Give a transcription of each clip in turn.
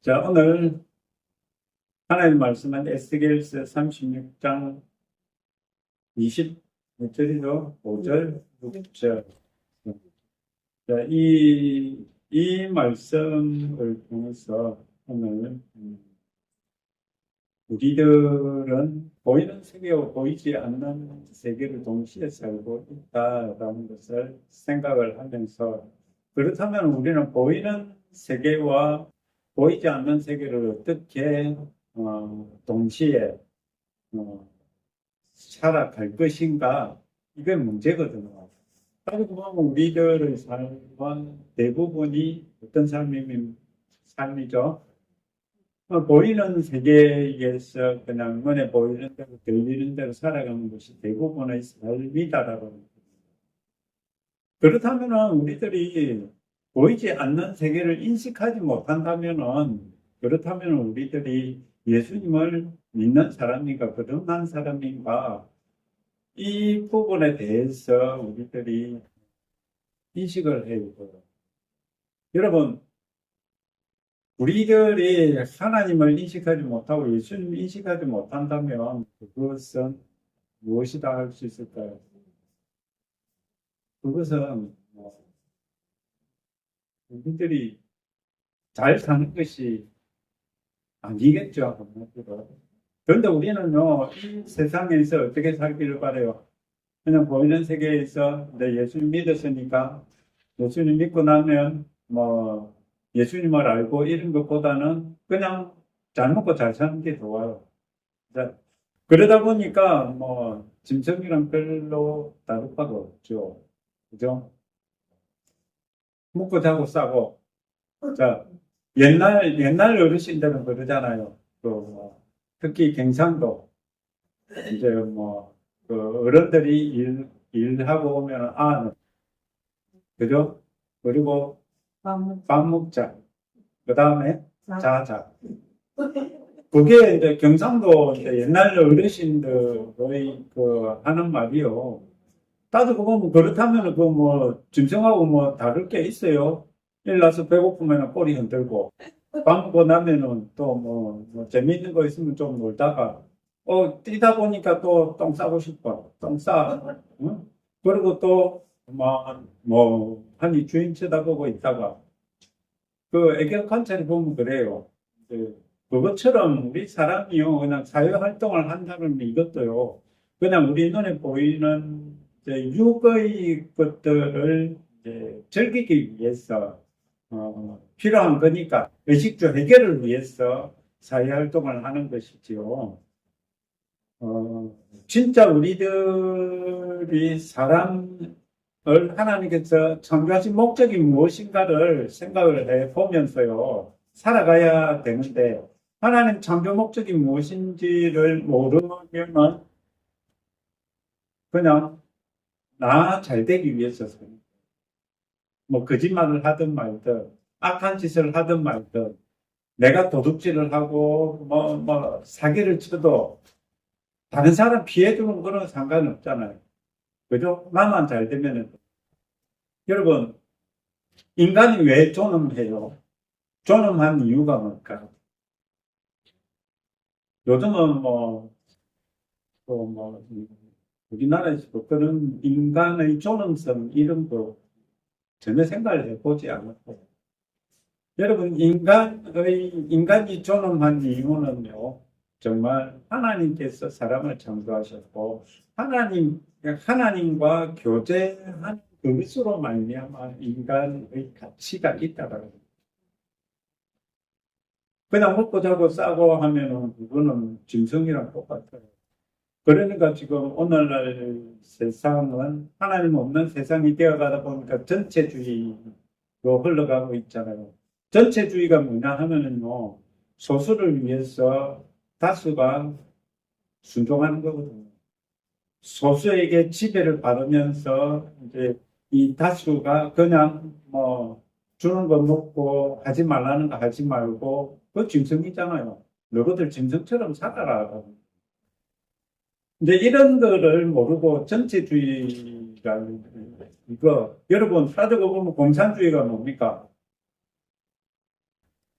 자, 오늘 하나님 말씀은 에스겔서 36장 20절이죠. 5절, 6절. 자, 이 말씀을 통해서 오늘 우리들은 보이는 세계와 보이지 않는 세계를 동시에 살고 있다라는 것을 생각을 하면서, 그렇다면 우리는 보이는 세계와 보이지 않는 세계를 어떻게 동시에 살아갈 것인가, 이게 문제거든요. 따지고 보면 우리들의 삶은 대부분이 어떤 삶이죠? 보이는 세계에서 그냥 눈에 보이는 대로 들리는 대로 살아가는 것이 대부분의 삶이다라고 합니다. 그렇다면 우리들이 보이지 않는 세계를 인식하지 못한다면, 그렇다면 우리들이 예수님을 믿는 사람인가 거듭난 사람인가, 이 부분에 대해서 우리들이 인식을 해야 돼요. 여러분, 우리들이 하나님을 인식하지 못하고 예수님을 인식하지 못한다면 그것은 무엇이다 할 수 있을까요? 그것은 우리들이 잘 사는 것이 아니겠죠. 그런데 우리는요, 이 세상에서 어떻게 살기를 바래요? 그냥 보이는 세계에서 내 예수님 믿었으니까, 예수님 믿고 나면 예수님을 알고 이런 것보다는 그냥 잘 먹고 잘 사는 게 좋아요. 그러다 보니까 짐승이랑 별로 다를 바가 없죠. 그죠? 먹고 자고 싸고. 자, 옛날 어르신들은 그러잖아요. 특히 경상도, 이제 그 어른들이 일하고 오면 그죠? 그리고 밥 먹자. 그 다음에 자자. 그게 이제 경상도 옛날 어르신들의 하는 말이요. 따지고 보면 그렇다면 짐승하고 다를 게 있어요. 일나서 배고프면 꼬리 흔들고, 밥 먹고 나면은 또 재미있는 거 있으면 좀 놀다가, 뛰다 보니까 또 똥 싸고 싶어. 똥 싸. 응? 그리고 또, 한이 주인 쳐다보고 있다가, 애견 관찰해 보면 그래요. 그것처럼 우리 사람이요, 그냥 사회활동을 한다는 이것도요, 그냥 우리 눈에 보이는 육의 것들을 즐기기 위해서, 필요한 거니까, 의식주 해결을 위해서 사회활동을 하는 것이지요. 진짜 우리들이 사람을 하나님께서 창조하신 목적이 무엇인가를 생각을 해 보면서요, 살아가야 되는데, 하나님 창조 목적이 무엇인지를 모르면 그냥 나 잘 되기 위해서 거짓말을 하든 말든, 악한 짓을 하든 말든, 내가 도둑질을 하고 사기를 쳐도 다른 사람 피해주는 거는 상관없잖아요. 그죠? 나만 잘 되면은. 여러분, 인간이 왜 존엄해요? 존엄한 이유가 뭘까요? 요즘은 우리나라에서 그런 인간의 존엄성 이런 거 전혀 생각을 해보지 않았고, 여러분, 인간이 존엄한 이유는요, 정말 하나님께서 사람을 창조하셨고, 하나님과 교제한 그것으로 말미암아 인간의 가치가 있다라는 거예요. 그냥 먹고 자고 싸고 하면은 그거는 짐승이랑 똑같아요. 그러니까 지금 오늘날 세상은 하나님 없는 세상이 되어가다 보니까 전체주의로 흘러가고 있잖아요. 전체주의가 뭐냐 하면은요, 소수를 위해서 다수가 순종하는 거거든요. 소수에게 지배를 받으면서 이제 이 다수가 그냥 주는 거 먹고 하지 말라는 거 하지 말고, 그 짐승이잖아요. 너희들 짐승처럼 살아라. 이제 이런 거를 모르고 전체주의라는 이거, 여러분 따지고 보면 공산주의가 뭡니까?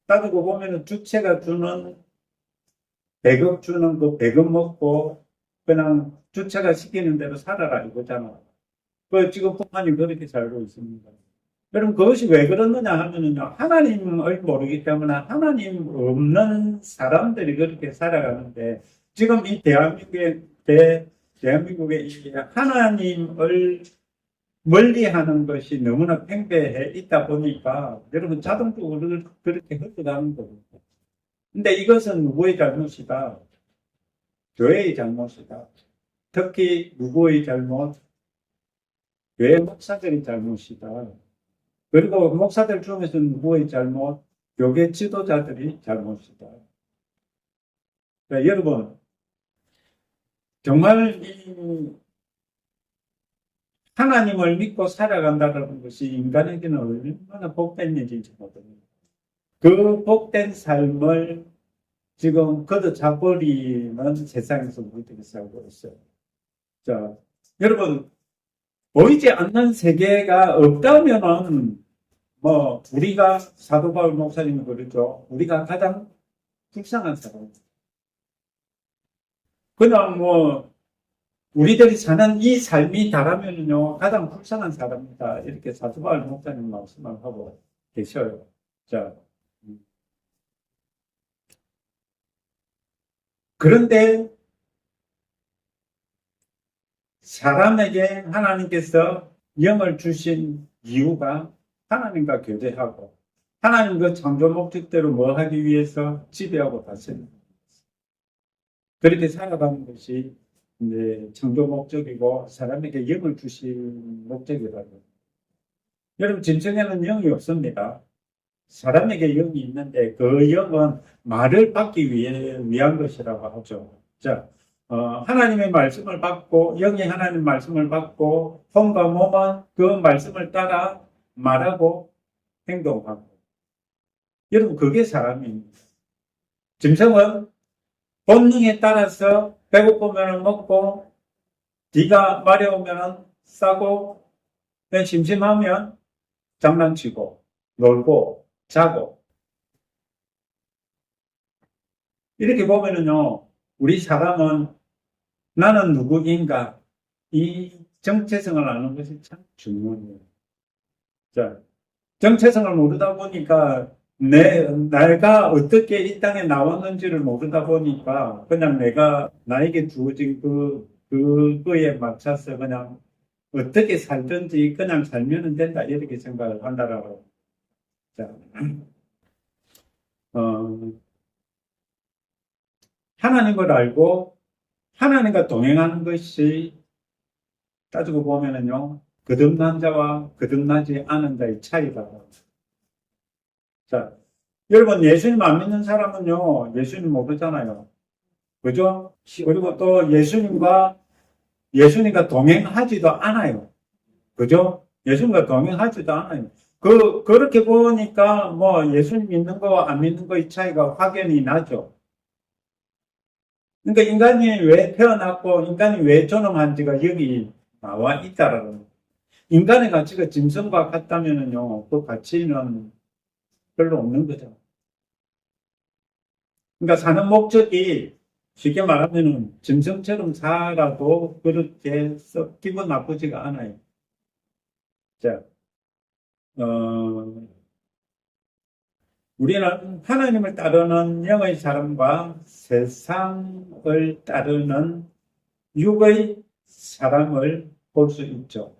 따지고 보면은 주체가 주는 100억 주는 그 100억 먹고 그냥 주체가 시키는 대로 살아라 이거잖아. 그 지금 북한이 그렇게 살고 있습니다. 여러분 그것이 왜 그러느냐 하면은요, 하나님을 모르기 때문에 하나님 없는 사람들이 그렇게 살아가는데, 지금 이 대한민국의 이 하나님을 멀리하는 것이 너무나 팽배해 있다 보니까 여러분 자동적으로 그렇게 흘러가는 겁니다. 근데 이것은 누구의 잘못이다? 교회의 잘못이다. 특히 누구의 잘못? 교회 목사들의 잘못이다. 그리고 목사들 중에서 누구의 잘못? 교계 지도자들이 잘못이다. 그러니까 여러분, 정말 이 하나님을 믿고 살아간다는 것이 인간에게는 얼마나 복된 일인지 모릅니다. 그 복된 삶을 지금 걷어차버리는 세상에서 우리들이 살고 있어요. 자, 여러분, 보이지 않는 세계가 없다면은, 우리가, 사도 바울 목사님은 그러죠. 우리가 가장 불쌍한 사람. 그냥 우리들이 사는 이 삶이 다라면은요, 가장 불쌍한 사람이다. 이렇게 사도 바울 목사님 말씀을 하고 계셔요. 자. 그런데, 사람에게 하나님께서 영을 주신 이유가 하나님과 교제하고 하나님 그 창조 목적대로 뭐 하기 위해서 지배하고 다스리는 거예요. 그렇게 살아가는 것이 이제 창조 목적이고 사람에게 영을 주신 목적이라고. 여러분 짐승에는 영이 없습니다. 사람에게 영이 있는데 그 영은 말을 받기 위한 것이라고 하죠. 자. 하나님의 말씀을 받고, 영이 하나님 말씀을 받고, 손과 몸은 그 말씀을 따라 말하고 행동하고. 여러분, 그게 사람입니다. 짐승은 본능에 따라서 배고프면 먹고, 뒤가 마려우면 싸고, 심심하면 장난치고, 놀고, 자고. 이렇게 보면은요, 우리 사람은 나는 누구인가? 이 정체성을 아는 것이 참 중요해요. 자, 정체성을 모르다 보니까 내가 어떻게 이 땅에 나왔는지를 모르다 보니까 그냥 나에게 주어진 그거에 맞춰서 그냥 어떻게 살든지 그냥 살면 된다 이렇게 생각을 한다라고. 자, 하나님을 알고 하나님과 동행하는 것이 따지고 보면은요, 거듭난 자와 거듭나지 않은 자의 차이다. 자, 여러분, 예수님 안 믿는 사람은요, 예수님 모르잖아요. 그죠? 그리고 또 예수님과 동행하지도 않아요. 그죠? 예수님과 동행하지도 않아요. 그렇게 보니까 예수님 믿는 거와 안 믿는 거의 차이가 확연히 나죠. 그러니까 인간이 왜 태어났고 인간이 왜 존엄한지가 여기 나와 있다라는 거예요. 인간의 가치가 짐승과 같다면은요, 그 가치는 별로 없는 거죠. 그러니까 사는 목적이 쉽게 말하면은 짐승처럼 살아도 그렇게 기분 나쁘지가 않아요. 자, 우리는 하나님을 따르는 영의 사람과 세상을 따르는 육의 사람을 볼 수 있죠.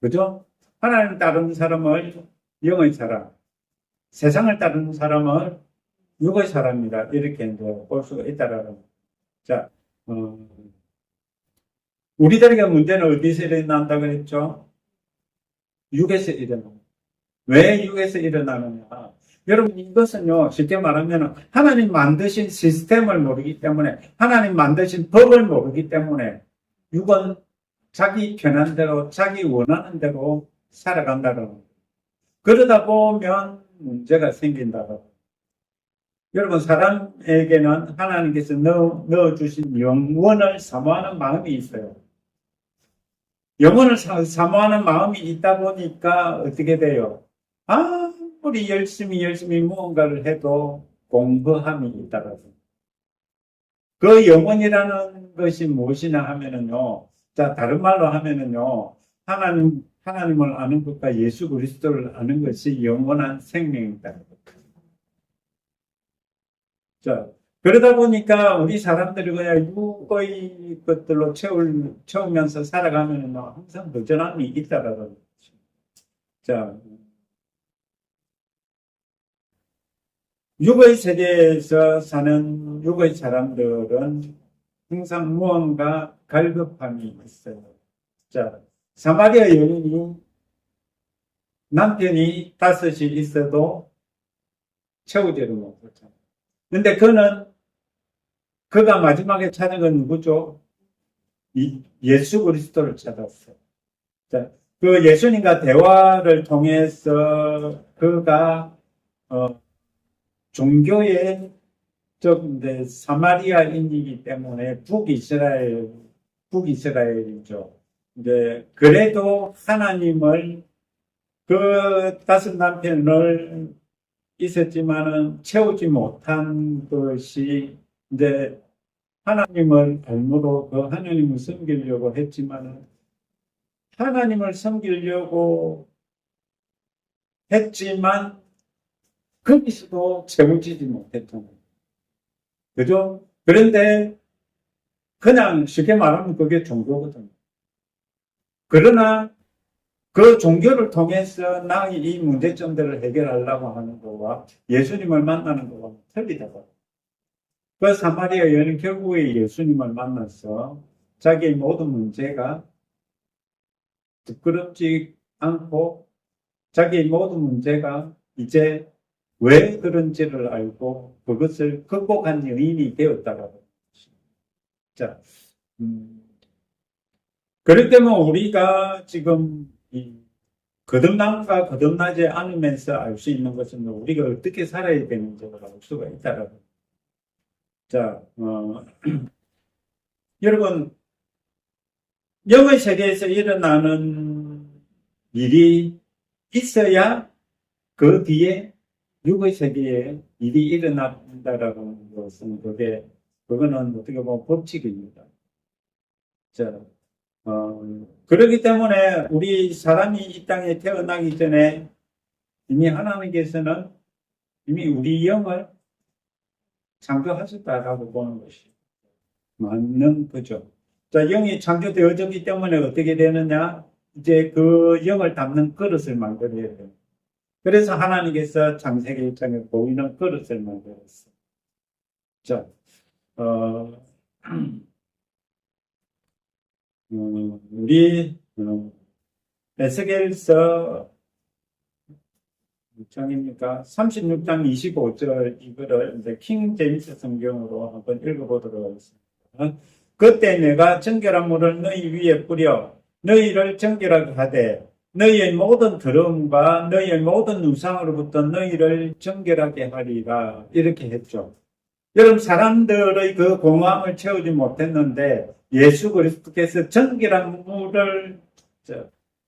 그죠? 하나님을 따르는 사람을 영의 사람, 세상을 따르는 사람을 육의 사람이다. 이렇게 이제 볼 수가 있다라는. 자, 우리들에게 문제는 어디서 일어난다고 그랬죠? 육에서 일어납니다. 왜 육에서 일어나느냐? 여러분, 이것은요, 쉽게 말하면 하나님 만드신 시스템을 모르기 때문에, 하나님 만드신 법을 모르기 때문에, 육은 자기 편한 대로, 자기 원하는 대로 살아간다는 거예요. 그러다 보면 문제가 생긴다고. 여러분, 사람에게는 하나님께서 넣어주신 영원을 사모하는 마음이 있어요. 영원을 사모하는 마음이 있다 보니까 어떻게 돼요? 아무리 열심히 무언가를 해도 공허함이 있다라고. 그 영혼이라는 것이 무엇이냐 하면은요. 자, 다른 말로 하면은요. 하나님을 아는 것과 예수 그리스도를 아는 것이 영원한 생명이다. 자, 그러다 보니까 우리 사람들이 그냥 육의 것들로 채우면서 살아가면은 항상 부전함이 있다라는 거죠. 자, 육의 세계에서 사는 육의 사람들은 항상 무언가 갈급함이 있어요. 자, 사마리아 여인이 남편이 5이 있어도 채우지를 못했잖아요. 근데 그가 마지막에 찾은 건 누구죠? 예수 그리스도를 찾았어요. 자, 그 예수님과 대화를 통해서 그가, 종교의 사마리아인이기 때문에 북이스라엘이죠. 이제, 그래도 하나님을, 그 5 남편을 있었지만은 채우지 못한 것이, 이제, 하나님을 알므로 그 하나님을 섬기려고 했지만은, 하나님을 섬기려고 했지만, 거기서도 채워지지 못했잖아요. 그죠? 그런데, 그냥 쉽게 말하면 그게 종교거든요. 그러나, 그 종교를 통해서 나의 이 문제점들을 해결하려고 하는 거와 예수님을 만나는 거와 틀리다고. 그 사마리아 여인은 결국에 예수님을 만나서 자기의 모든 문제가 부끄럽지 않고 자기의 모든 문제가 이제 왜 그런지를 알고 그것을 극복한 여인이 되었다라고. 자, 그렇기 때문에 우리가 지금 거듭남과 거듭나지 않으면서 알 수 있는 것은 우리가 어떻게 살아야 되는지를 알 수가 있다라고. 자, 여러분, 영의 세계에서 일어나는 일이 있어야 그 뒤에 육의 세계에 일이 일어난다라는 것은 그거는 어떻게 보면 법칙입니다. 자, 그렇기 때문에 우리 사람이 이 땅에 태어나기 전에 이미 하나님께서는 이미 우리 영을 창조하셨다라고 보는 것이 맞는 거죠. 자, 영이 창조되어졌기 때문에 어떻게 되느냐? 이제 그 영을 담는 그릇을 만들어야 돼요. 그래서 하나님께서 창세기 1장에 보이는 그릇을 만들었어요. 자, 우리 에스겔서 6장입니까? 36장 25절 이거를 이제 킹 제임스 성경으로 한번 읽어보도록 하겠습니다. 그때 내가 정결한 물을 너희 위에 뿌려 너희를 정결하게 하되 너희의 모든 더러움과 너희의 모든 우상으로부터 너희를 정결하게 하리라 이렇게 했죠. 여러분 사람들의 그 공허함을 채우지 못했는데 예수 그리스도께서 정결한 물을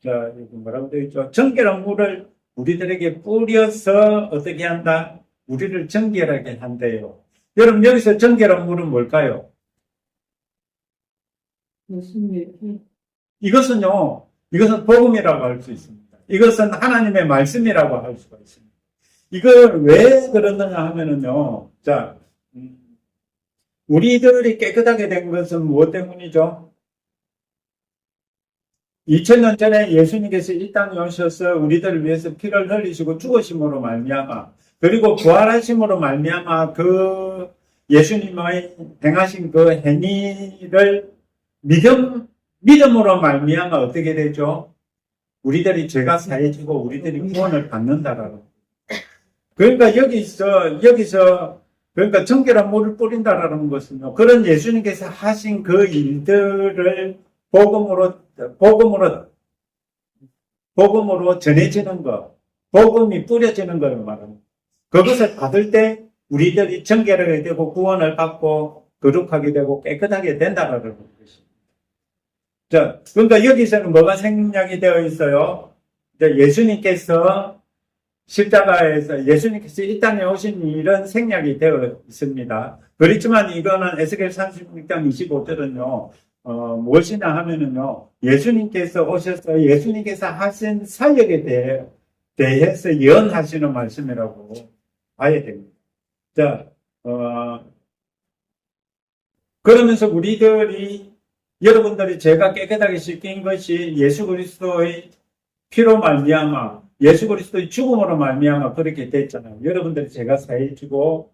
이거 뭐라고 되어 있죠? 정결한 물을 우리들에게 뿌려서 어떻게 한다? 우리를 정결하게 한대요. 여러분 여기서 정결한 물은 뭘까요? 이것은 복음이라고 할 수 있습니다. 이것은 하나님의 말씀이라고 할 수가 있습니다. 이걸 왜 그러느냐 하면은요. 자, 우리들이 깨끗하게 된 것은 무엇 때문이죠? 2000년 전에 예수님께서 이 땅에 오셔서 우리들을 위해서 피를 흘리시고 죽으심으로 말미암아 그리고 부활하심으로 말미암아 그 예수님의 행하신 그 행위를 믿음으로 말미암아 어떻게 되죠? 우리들이 죄가 사해지고 우리들이 구원을 받는다라는. 그러니까 여기서 그러니까 정결한 물을 뿌린다라는 것은요. 그런 예수님께서 하신 그 일들을 복음으로 전해지는 것, 복음이 뿌려지는 걸 말합니다. 그것을 받을 때 우리들이 정결하게 되고 구원을 받고 거룩하게 되고 깨끗하게 된다라는 것입니다. 자, 그러니까 여기서는 뭐가 생략이 되어 있어요? 예수님께서 십자가에서 예수님께서 이 땅에 오신 일은 생략이 되어 있습니다. 그렇지만 이거는 에스겔 36장 25절은요, 무엇이냐 하면은요, 예수님께서 오셔서 예수님께서 하신 사역에 대해서 예언하시는 말씀이라고 봐야 됩니다. 자, 그러면서 여러분들이 죄가 깨끗하게 씻긴 것이 예수 그리스도의 피로 말미암아, 예수 그리스도의 죽음으로 말미암아 그렇게 됐잖아요. 여러분들이 죄가 사해지고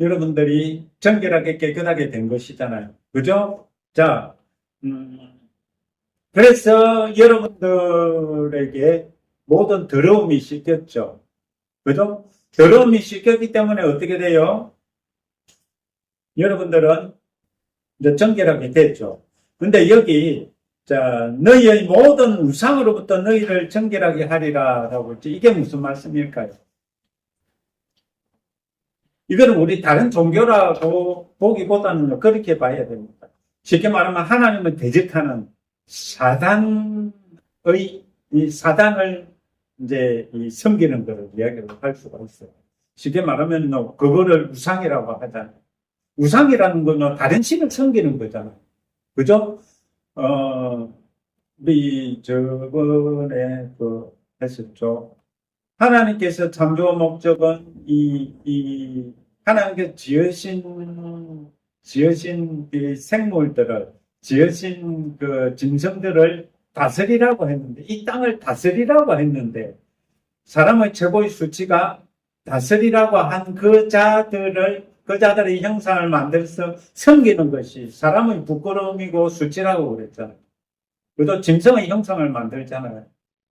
여러분들이 정결하게 깨끗하게 된 것이잖아요. 그죠? 자, 그래서 여러분들에게 모든 더러움이 씻겼죠. 그죠? 더러움이 씻겼기 때문에 어떻게 돼요? 여러분들은 이제 정결하게 됐죠. 근데 여기, 자, 너희의 모든 우상으로부터 너희를 정결하게 하리라 라고 했지. 이게 무슨 말씀일까요? 이거는 우리 다른 종교라고 보기보다는 그렇게 봐야 됩니다. 쉽게 말하면 하나님을 대적하는 사단을 이제 섬기는 것을 이야기를 할 수가 있어요. 쉽게 말하면 그거를 우상이라고 하잖아요. 우상이라는 건 다른 신을 섬기는 거잖아요. 그죠? 우리 저번에 했었죠. 하나님께서 창조 목적은 하나님께서 지으신 이 생물들을, 지으신 그 짐승들을 다스리라고 했는데, 이 땅을 다스리라고 했는데, 사람의 최고의 수치가 다스리라고 한 그 자들의 형상을 만들어서 섬기는 것이 사람의 부끄러움이고 수치라고 그랬잖아요. 그래도 짐승의 형상을 만들잖아요.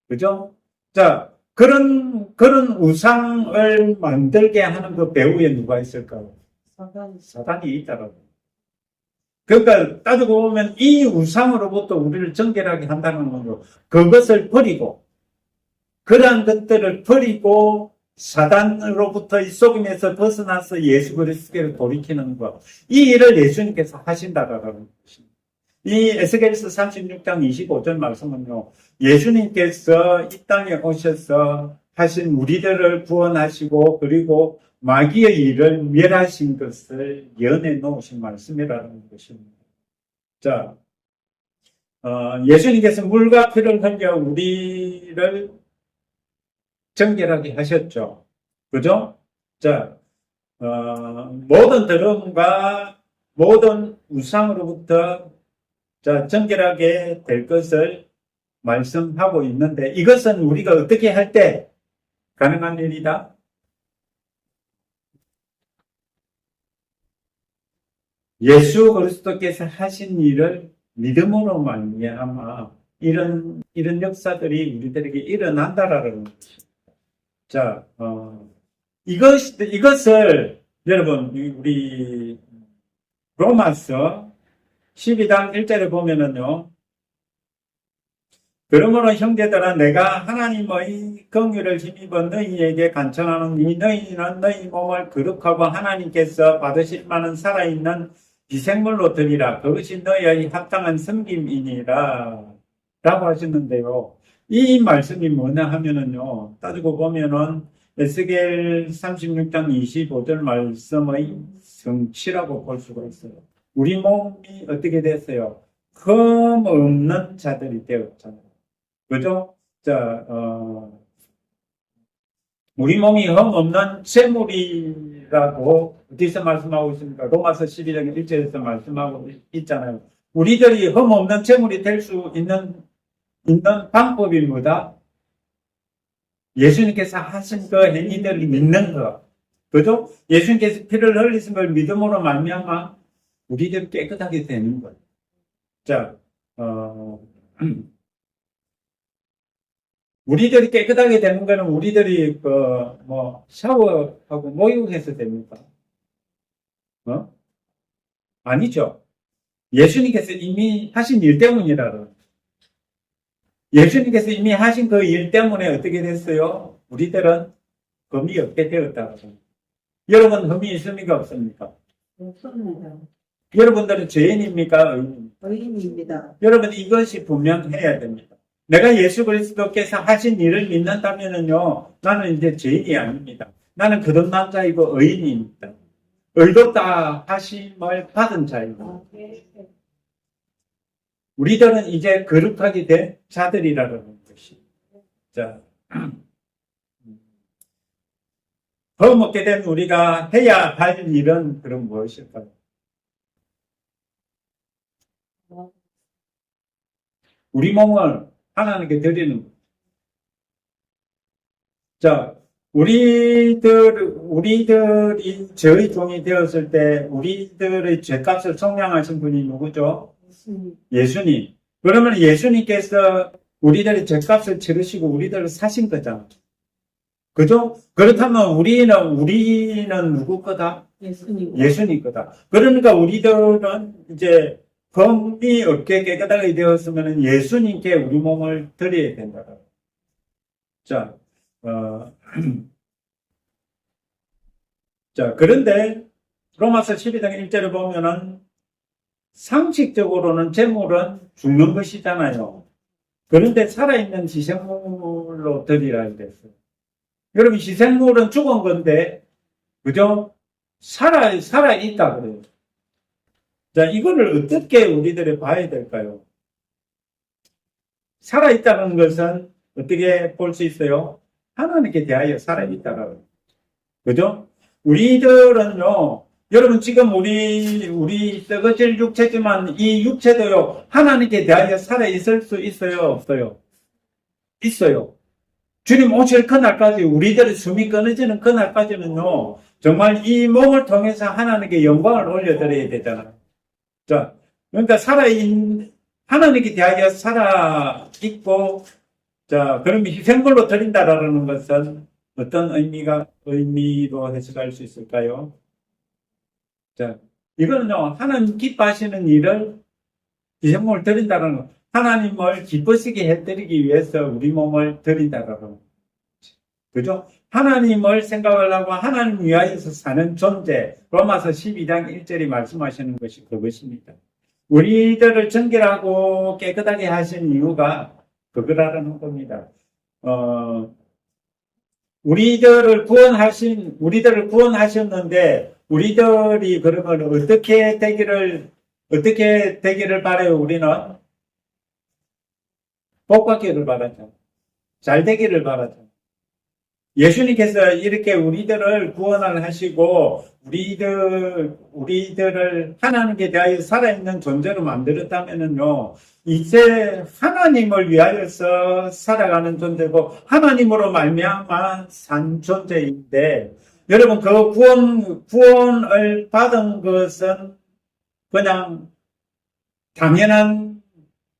그죠? 자, 그런 우상을 만들게 하는 그 배후에 누가 있을까요? 사단이 있다라고. 그러니까 따지고 보면 이 우상으로부터 우리를 정결하게 한다는 거죠. 그것을 버리고, 그러한 것들을 버리고 사단으로부터 이 속임에서 벗어나서 예수 그리스도를 돌이키는 것. 이 일을 예수님께서 하신다라는 것입니다. 이 에스겔서 36장 25절 말씀은요, 예수님께서 이 땅에 오셔서 하신 우리들을 구원하시고 그리고 마귀의 일을 멸하신 것을 예언해 놓으신 말씀이라는 것입니다. 자, 예수님께서 물과 피를 흘려 우리를 정결하게 하셨죠. 그죠? 자, 모든 더러움과 모든 우상으로부터 정결하게 될 것을 말씀하고 있는데, 이것은 우리가 어떻게 할 때 가능한 일이다? 예수 그리스도께서 하신 일을 믿음으로 말미암아 이런 역사들이 우리들에게 일어난다라는 것입니다. 자, 이것을 여러분 우리 로마서 12장 1절에 보면은요. 그러므로 형제들아 내가 하나님의 긍휼을 힘입어 너희에게 간청하노니 너희는 너희 몸을 거룩하고 하나님께서 받으실 만한 살아있는 희생물로 드리라. 그것이 너희의 합당한 섬김이니라 라고 하셨는데요. 이 말씀이 뭐냐 하면은요. 따지고 보면은 에스겔 36장 25절 말씀의 성취라고 볼 수가 있어요. 우리 몸이 어떻게 됐어요? 흠 없는 자들이 되었잖아요. 그죠? 자, 우리 몸이 흠 없는 재물이라고 어디서 말씀하고 있습니까? 로마서 12장 1절에서 말씀하고 있잖아요. 우리들이 흠 없는 재물이 될 수 있는 방법이 뭐다? 예수님께서 하신 그 행위들을 믿는 것. 그죠? 예수님께서 피를 흘리신 걸 믿음으로 말미암아 우리들이 깨끗하게 되는 거예요. 자, 우리들이 깨끗하게 되는 거는 우리들이 샤워하고 목욕해서 됩니까? 아니죠. 예수님께서 이미 하신 일 때문이라는. 예수님께서 이미 하신 그 일 때문에 어떻게 됐어요? 우리들은 흠이 없게 되었다고. 여러분 흠이 있습니까? 없습니까? 없습니다. 여러분들은 죄인입니까? 의인입니다. 여러분 이것이 분명해야 됩니다. 내가 예수 그리스도께서 하신 일을 믿는다면은요, 나는 이제 죄인이 아닙니다. 나는 거듭난 자이고 의인입니다. 의롭다 하심을 받은 자입니다. 우리들은 이제 거룩하게 된 자들이라는 것이. 자, 벌먹게 된 우리가 해야 할 일은 그럼 무엇일까요? 우리 몸을 하나님께 드리는 것. 자, 우리들이 저의 종이 되었을 때 우리들의 죄값을 속량하신 분이 누구죠? 예수님. 그러면 예수님께서 우리들의 죄값을 치르시고 우리들을 사신 거잖아. 그죠? 그렇다면 우리는 누구 거다? 예수님 거다. 그러니까 우리들은 이제 범이 없게 깨끗하게 되었으면 예수님께 우리 몸을 드려야 된다. 자, 자, 그런데 로마서 12장 1절을 보면은 상식적으로는 제물은 죽는 것이잖아요. 그런데 살아있는 희생물로 드리라 했어요. 여러분, 희생물은 죽은 건데, 그죠? 살아있다 그래요. 자, 이거를 어떻게 우리들이 봐야 될까요? 살아있다는 것은 어떻게 볼 수 있어요? 하나님께 대하여 살아있다라고. 그죠? 우리들은요, 여러분 지금 우리 썩어질 육체지만 이 육체도요, 하나님께 대하여 살아있을 수 있어요? 없어요? 있어요. 주님 오실 그날까지, 우리들의 숨이 끊어지는 그날까지는요, 정말 이 몸을 통해서 하나님께 영광을 올려드려야 되잖아요. 자, 그러니까 하나님께 대하여 살아있고, 자, 그럼 희생물로 드린다라는 것은 어떤 의미로 해석할 수 있을까요? 자, 이거는요, 하나님 기뻐하시는 일을 희생물을 드린다는 거. 하나님을 기쁘시게 해드리기 위해서 우리 몸을 드린다라는 거. 그죠? 하나님을 생각을 하고 하나님 위하여서 사는 존재. 로마서 12장 1절이 말씀하시는 것이 그것입니다. 우리들을 정결하고 깨끗하게 하신 이유가 그거라는 겁니다. 우리들을 구원하셨는데, 우리들이 그러면 어떻게 되기를 바라요, 우리는? 복 받기를 바라죠. 잘 되기를 바라죠. 예수님께서 이렇게 우리들을 구원을 하시고, 우리들을 하나님께 대하여 살아있는 존재로 만들었다면은요, 이제 하나님을 위하여서 살아가는 존재고, 하나님으로 말미암아 산 존재인데, 여러분, 그 구원을 받은 것은 그냥 당연한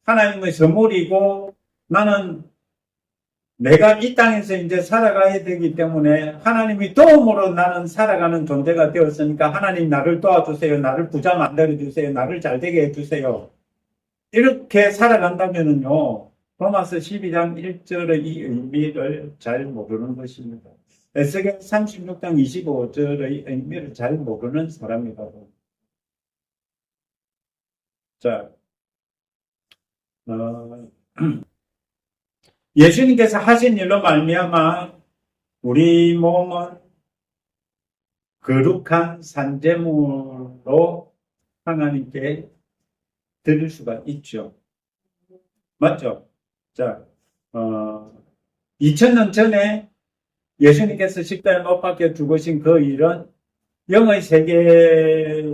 하나님의 선물이고, 나는 내가 이 땅에서 이제 살아가야 되기 때문에 하나님이 도움으로 나는 살아가는 존재가 되었으니까 하나님 나를 도와주세요. 나를 부자 만들어주세요. 나를 잘되게 해주세요. 이렇게 살아간다면은요, 로마서 12장 1절의 이 의미를 잘 모르는 것입니다. 에스겔 36장 25절의 의미를 잘 모르는 사람이라고. 자, 예수님께서 하신 일로 말미암아 우리 몸은 거룩한 산제물로 하나님께 드릴 수가 있죠. 맞죠? 자, 2000년 전에 예수님께서 십자가에 못 박혀 죽으신 그 일은 영의 세계에서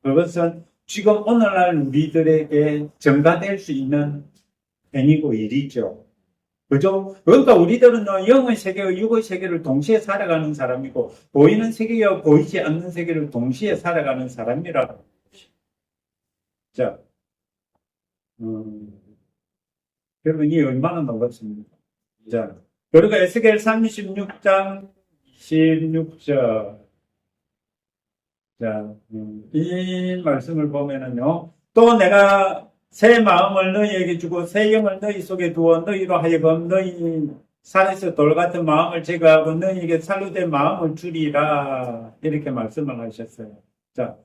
그것은 지금 오늘날 우리들에게 전가될 수 있는 행위고 일이죠. 그죠? 그러니까 우리들은 영의 세계와 육의 세계를 동시에 살아가는 사람이고, 보이는 세계와 보이지 않는 세계를 동시에 살아가는 사람이라고. 자, 여러분, 이 얼마나 놀랍습니까? 자, 그리고 에스겔 36장 26절. 자, 이 말씀을 보면은요, 또 내가 새 마음을 너희에게 주고 새 영을 너희 속에 두어 너희로 하여금 너희 살에서 돌 같은 마음을 제거하고 너희에게 살로 된 마음을 주리라. 이렇게 말씀을 하셨어요. 자,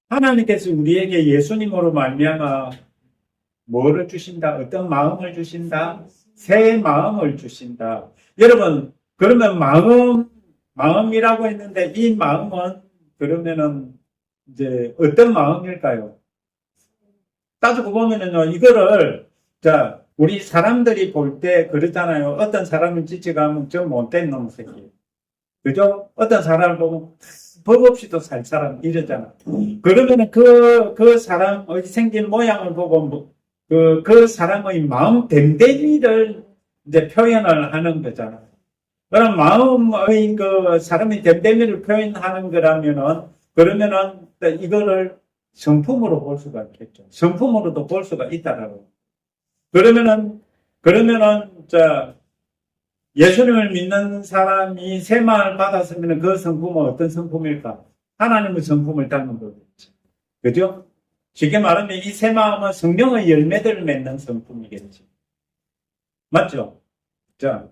하나님께서 우리에게 예수님으로 말미암아 뭐를 주신다? 어떤 마음을 주신다? 새 마음을 주신다. 여러분, 그러면 마음이라고 했는데 이 마음은 그러면은 이제 어떤 마음일까요? 따지고 보면은요, 이거를, 자, 우리 사람들이 볼 때 그러잖아요. 어떤 사람을 지쳐가면 저 못된 놈 새끼. 그죠? 어떤 사람을 보면 법 없이도 살 사람 이러잖아. 그러면은 그 사람의 생긴 모양을 보고 그 사람의 마음 됨됨이를 이제 표현을 하는 거잖아. 그럼 마음의 그 사람의 됨됨이를 표현하는 거라면은 그러면은 이거를 성품으로 볼 수가 있겠죠. 성품으로도 볼 수가 있다라고. 그러면은 자 예수님을 믿는 사람이 새 마음을 받았으면 그 성품은 어떤 성품일까? 하나님의 성품을 닮은 거겠죠. 그죠? 쉽게 말하면 이 새 마음은 성령의 열매들을 맺는 성품이겠지. 맞죠? 자,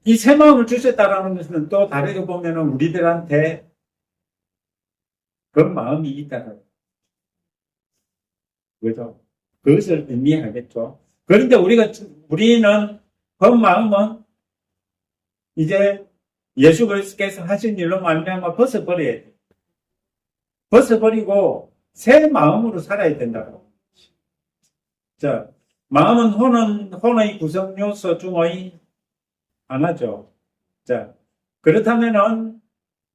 이 새 마음을 주셨다라는 것은 또 다르게 보면은 우리들한테 그런 마음이 있다는 거죠. 그것을 의미하겠죠. 그런데 우리는 그 마음은 이제 예수 그리스도께서 하신 일로 말미암아 벗어버려야 돼. 벗어버리고 새 마음으로 살아야 된다고. 자, 마음은 혼의 구성 요소 중의 하나죠. 자, 그렇다면은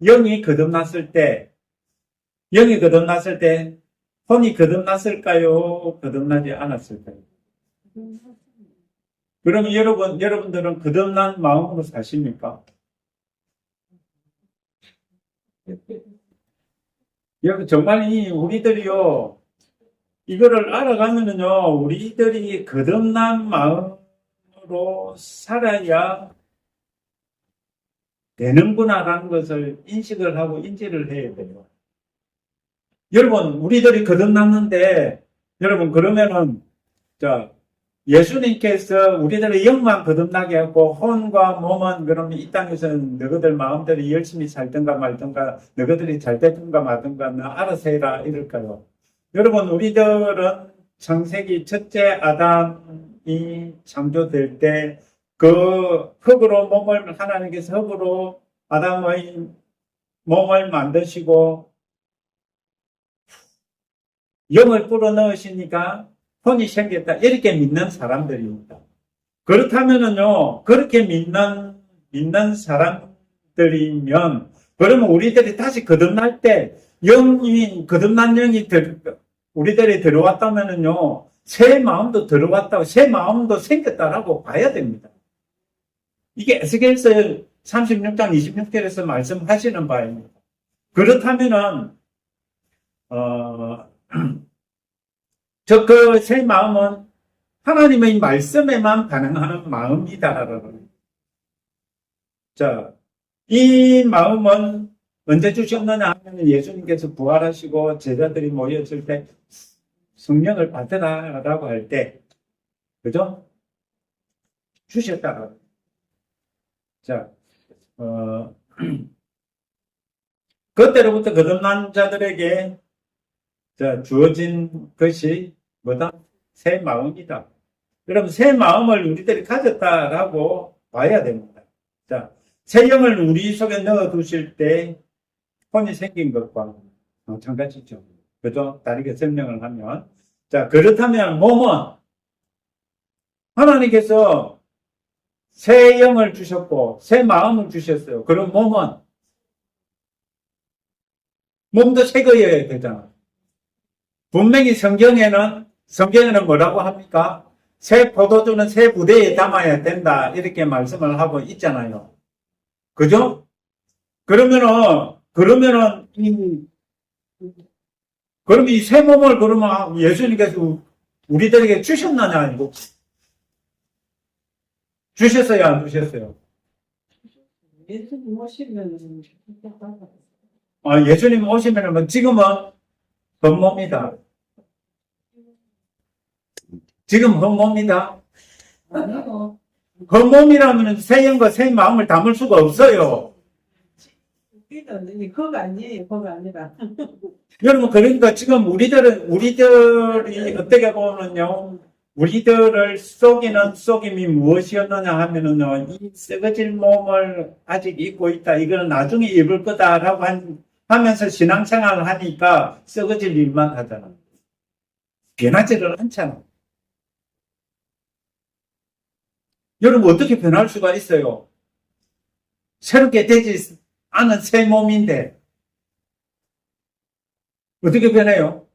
영이 거듭났을 때 혼이 거듭났을까요? 거듭나지 않았을까요? 그러면 여러분들은 거듭난 마음으로 사십니까? 여러분, 정말 우리들이요, 이거를 알아가면은요, 우리들이 거듭난 마음으로 살아야 되는구나라는 것을 인식을 하고 인지를 해야 돼요. 여러분, 우리들이 거듭났는데, 여러분, 그러면은, 자, 예수님께서 우리들의 영만 거듭나게 하고, 혼과 몸은 그러면 이 땅에서는 너희들 마음대로 열심히 살든가 말든가, 너희들이 잘 되든가 말든가, 너 알아서 해라, 이럴까요? 여러분, 우리들은 창세기 첫째 아담이 창조될 때, 그 흙으로 하나님께서 흙으로 아담의 몸을 만드시고, 영을 불어 넣으시니까 혼이 생겼다. 이렇게 믿는 사람들입니다. 그렇다면은요, 그렇게 믿는 사람들이면, 그러면 우리들이 다시 거듭날 때, 거듭난 영이 우리들이 들어왔다면은요, 새 마음도 들어왔다고, 새 마음도 생겼다라고 봐야 됩니다. 이게 에스겔서 36장 26절에서 말씀하시는 바입니다. 그렇다면은, 그 새 마음은 하나님의 말씀에만 반응하는 마음이다라는. 자, 이 마음은 언제 주셨느냐 하면 예수님께서 부활하시고 제자들이 모였을 때 성령을 받으라라고 할 때, 그죠? 주셨다라고. 자, 그때로부터 거듭난 자들에게 주어진 것이 뭐다? 새 마음이다. 여러분, 새 마음을 우리들이 가졌다라고 봐야 됩니다. 자, 새 영을 우리 속에 넣어 두실 때 혼이 생긴 것과 마찬가지죠. 그죠? 다르게 설명을 하면. 자, 그렇다면 몸은 하나님께서 새 영을 주셨고, 새 마음을 주셨어요. 그럼 몸도 새 거여야 되잖아. 분명히 성경에는 뭐라고 합니까? 새 포도주는 새 부대에 담아야 된다. 이렇게 말씀을 하고 있잖아요. 그죠? 그러면 이 새 몸을 그러면 예수님께서 우리들에게 주셨느냐, 아니고? 주셨어요, 안 주셨어요? 예수님 오시면 예수님 오시면 지금은 헛몸이다. 지금 헛몸이다. 아니요. 헛몸이라면 새 영과 새 마음을 담을 수가 없어요. 우리는 믿었는데 그거 아니에요. 그거 아니라. 여러분, 그러니까 지금 우리들이 어떻게 보면요, 우리들을 속이는 속임이 무엇이었느냐 하면은요, 이 썩어질 몸을 아직 입고 있다. 이거는 나중에 입을 거다라고 하면서 신앙생활을 하니까 썩어질 일만 하잖아. 변하지를 않잖아. 여러분, 어떻게 변할 수가 있어요? 새롭게 되지 않은 새 몸인데, 어떻게 변해요?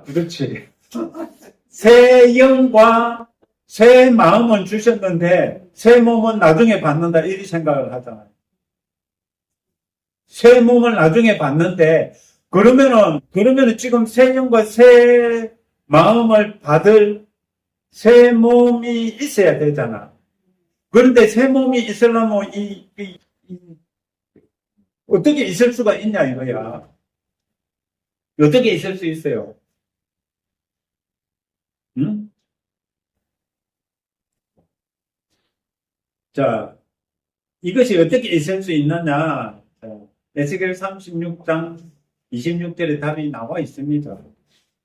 그렇지. 새 영과 새 마음은 주셨는데, 새 몸은 나중에 받는다, 이리 생각을 하잖아요. 새 몸을 나중에 받는데, 그러면은 지금 새 영과 새 마음을 받을 새 몸이 있어야 되잖아. 그런데 새 몸이 있으려면 어떻게 있을 수가 있냐 이거야. 어떻게 있을 수 있어요? 응? 자, 이것이 어떻게 있을 수 있느냐? 에스겔 36장 26절에 답이 나와 있습니다.